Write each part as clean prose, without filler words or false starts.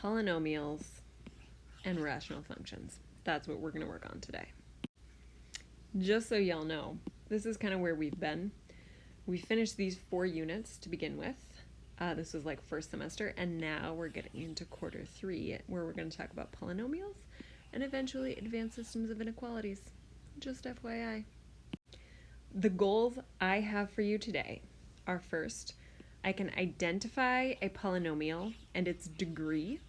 polynomials and rational functions. That's what we're going to work on today. Just so y'all know, this is kind of where we've been. We finished these 4 units to begin with. This was like first semester, and now we're getting into quarter 3, where we're going to talk about polynomials and eventually advanced systems of inequalities. Just FYI. The goals I have for you today are: first, I can identify a polynomial and its degree,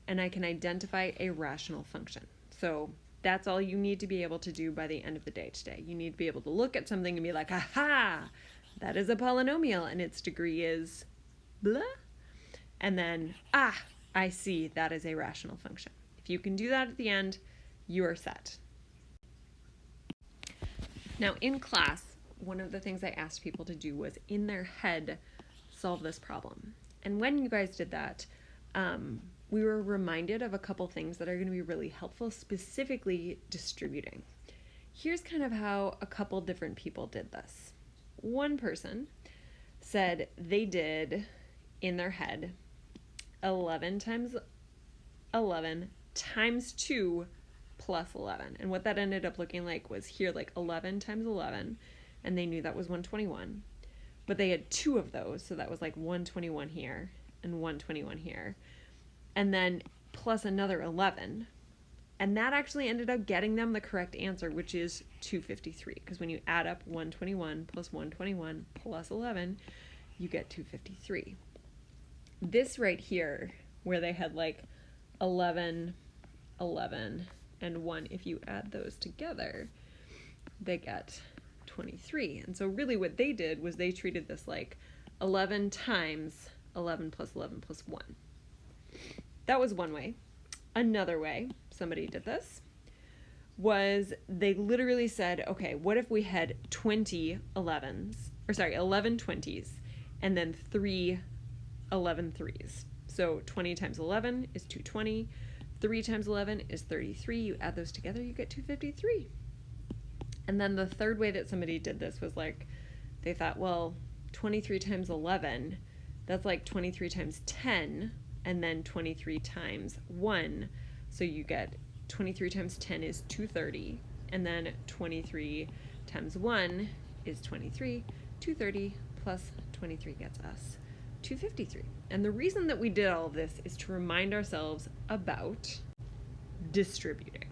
and I can identify a rational function. So that's all you need to be able to do by the end of the day today. You need to be able to look at something and be like, aha, that is a polynomial and its degree is blah. And then, I see that is a rational function. If you can do that at the end, you are set. Now in class, one of the things I asked people to do was in their head solve this problem. And when you guys did that, we were reminded of a couple things that are going to be really helpful, specifically distributing. Here's kind of how a couple different people did this. One person said they did, in their head, 11 times 11 times 2 plus 11. And what that ended up looking like was here, like 11 times 11, and they knew that was 121. But they had 2 of those, so that was like 121 here and 121 here. And then plus another 11. And that actually ended up getting them the correct answer, which is 253. Because when you add up 121 plus 121 plus 11, you get 253. This right here, where they had like 11, 11, and 1, if you add those together, they get 23. And so really what they did was they treated this like 11 times 11 plus 11 plus 1. That was one way. Another way somebody did this was they literally said, okay, what if we had 11 20s and then 3 11 3s? So 20 times 11 is 220. 3 times 11 is 33. You add those together, you get 253. And then the third way that somebody did this was like, they thought, well, 23 times 11, that's like 23 times 10, and then 23 times 1. So you get 23 times 10 is 230, and then 23 times 1 is 23. 230 plus 23 gets us 253. And the reason that we did all of this is to remind ourselves about distributing.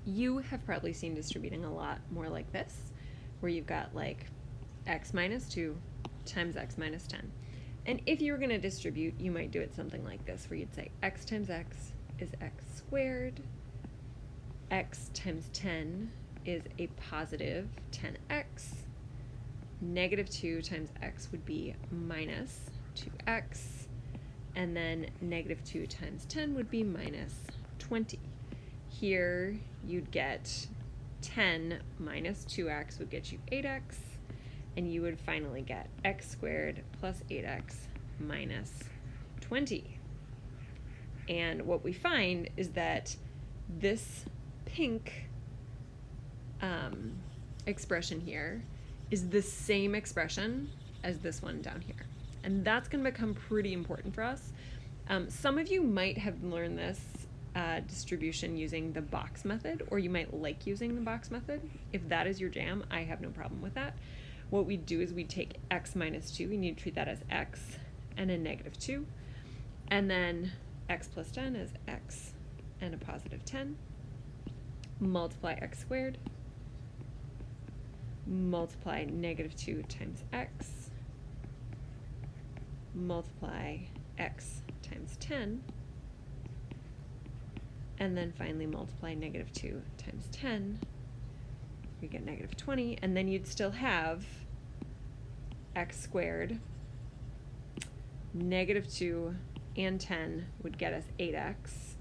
You have probably seen distributing a lot more like this, where you've got like x minus 2 times x minus 10. And if you were going to distribute, you might do it something like this, where you'd say x times x is x squared, x times 10 is a positive 10x, negative 2 times x would be minus 2x, and then negative 2 times 10 would be minus 20. Here you'd get 10 minus 2x would get you 8x, and you would finally get x squared plus 8x minus 20. And what we find is that this pink expression here is the same expression as this one down here. And that's going to become pretty important for us. Some of you might have learned this distribution using the box method, or you might like using the box method. If that is your jam, I have no problem with that. What we do is we take x minus 2, we need to treat that as x and a negative 2, and then x plus 10 is x and a positive 10, multiply x squared, multiply negative 2 times x, multiply x times 10, and then finally multiply negative 2 times 10, we get negative 20, and then you'd still have x squared, negative 2 and 10 would get us 8x,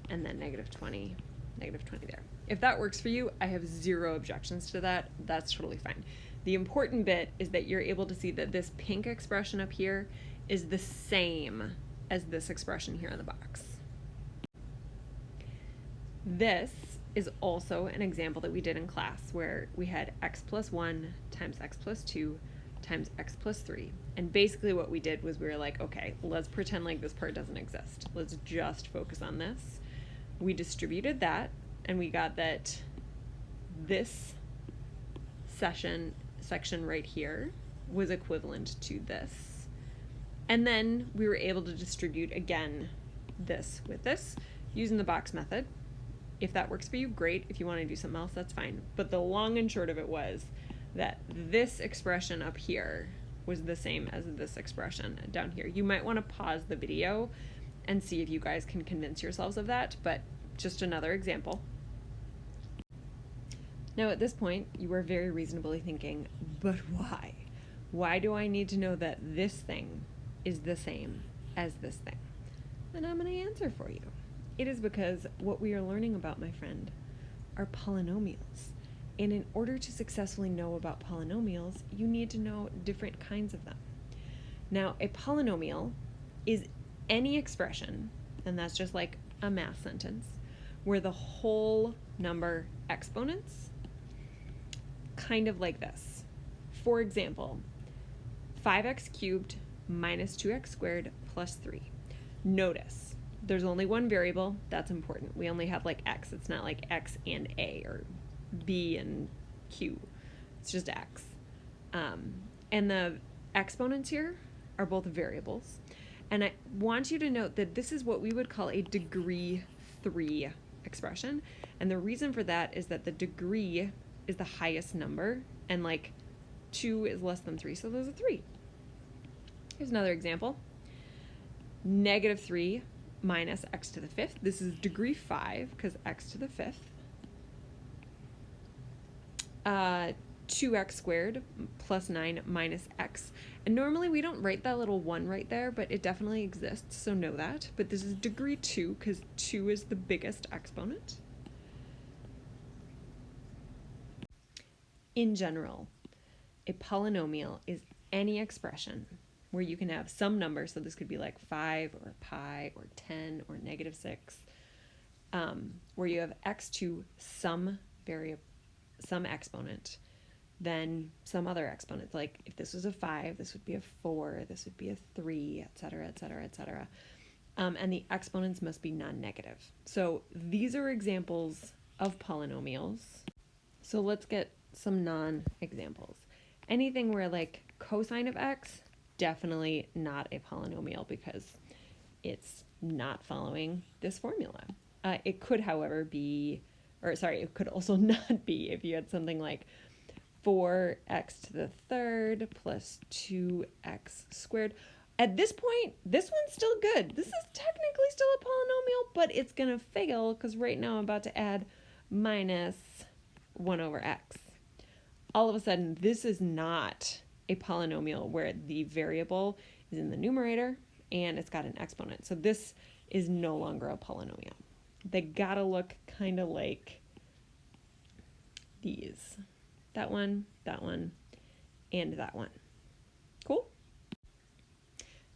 and then negative 20 there. If that works for you, I have 0 objections to that. That's totally fine. The important bit is that you're able to see that this pink expression up here is the same as this expression here in the box. This is also an example that we did in class where we had x plus 1 times x plus 2 times x plus 3. And basically what we did was we were like, okay, let's pretend like this part doesn't exist. Let's just focus on this. We distributed that, and we got that this section right here was equivalent to this. And then we were able to distribute again this with this using the box method. If that works for you, great. If you want to do something else, that's fine. But the long and short of it was that this expression up here was the same as this expression down here. You might want to pause the video and see if you guys can convince yourselves of that, but just another example. Now at this point, you are very reasonably thinking, but why? Why do I need to know that this thing is the same as this thing? And I'm going to answer for you. It is because what we are learning about, my friend, are polynomials. And in order to successfully know about polynomials, you need to know different kinds of them. Now, a polynomial is any expression, and that's just like a math sentence, where the whole number exponents, kind of like this. For example, 5x cubed minus 2x squared plus 3. Notice, there's only one variable. That's important. We only have like x. It's not like x and a or b and q. It's just x. And the exponents here are both variables. And I want you to note that this is what we would call a degree 3 expression. And the reason for that is that the degree is the highest number, and like 2 is less than 3, so there's a 3. Here's another example. Negative 3 minus x to the 5th. This is degree 5 because x to the 5th. 2x squared plus 9 minus x. And normally we don't write that little 1 right there, but it definitely exists, so know that. But this is degree 2 because 2 is the biggest exponent. In general, a polynomial is any expression where you can have some number, so this could be like 5 or pi or 10 or negative 6, where you have x to some exponent, then some other exponent. Like if this was a 5, this would be a 4, this would be a 3, etc., etc., etc. And the exponents must be non-negative. So these are examples of polynomials. So let's get some non-examples. Anything where like cosine of x, definitely not a polynomial because it's not following this formula. It could, however, be, it could also not be if you had something like 4x to the 3rd plus 2x squared. At this point, this one's still good. This is technically still a polynomial, but it's going to fail because right now I'm about to add minus 1 over x. All of a sudden, this is not a polynomial where the variable is in the numerator and it's got an exponent. So this is no longer a polynomial. They gotta look kind of like these. That one, and that one. Cool?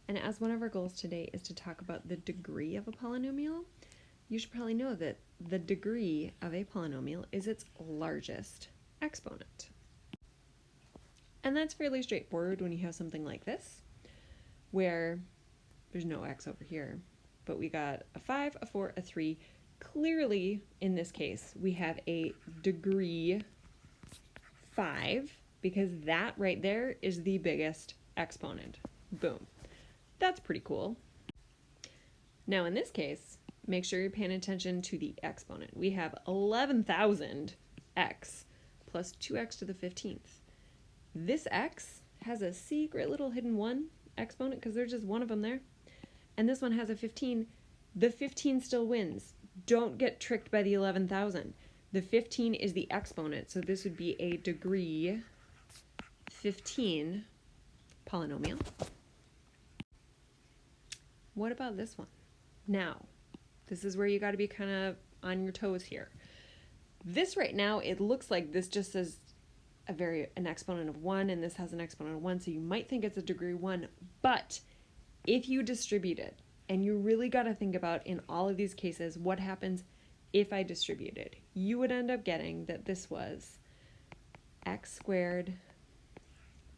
And as one of our goals today is to talk about the degree of a polynomial, you should probably know that the degree of a polynomial is its largest exponent. And that's fairly straightforward when you have something like this, where there's no x over here, but we got a 5, a 4, a 3. Clearly, in this case, we have a degree 5, because that right there is the biggest exponent. Boom. That's pretty cool. Now, in this case, make sure you're paying attention to the exponent. We have 11,000 x plus 2x to the 15th. This x has a secret little hidden 1 exponent because there's just one of them there. And this one has a 15. The 15 still wins. Don't get tricked by the 11,000. The 15 is the exponent, so this would be a degree 15 polynomial. What about this one? Now, this is where you got to be kind of on your toes here. This right now, it looks like this just says an exponent of 1, and this has an exponent of 1, so you might think it's a degree 1, but if you distribute it, and you really got to think about in all of these cases, what happens if I distributed? You would end up getting that this was x squared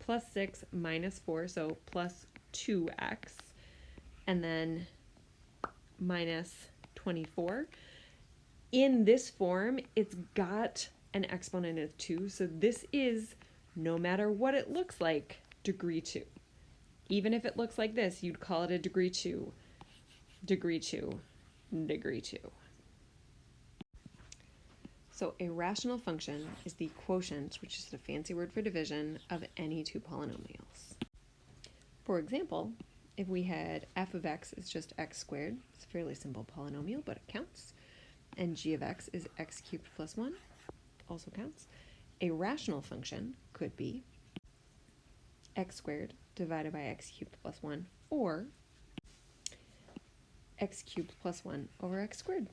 plus 6 minus 4, so plus 2x, and then minus 24. In this form, it's got an exponent of 2, so this is, no matter what it looks like, degree 2. Even if it looks like this, you'd call it a degree 2, degree 2, degree 2. So a rational function is the quotient, which is a fancy word for division, of any two polynomials. For example, if we had f of x is just x squared, it's a fairly simple polynomial, but it counts, and g of x is x cubed plus 1, also counts, a rational function could be x squared divided by x cubed plus 1, or x cubed plus 1 over x squared.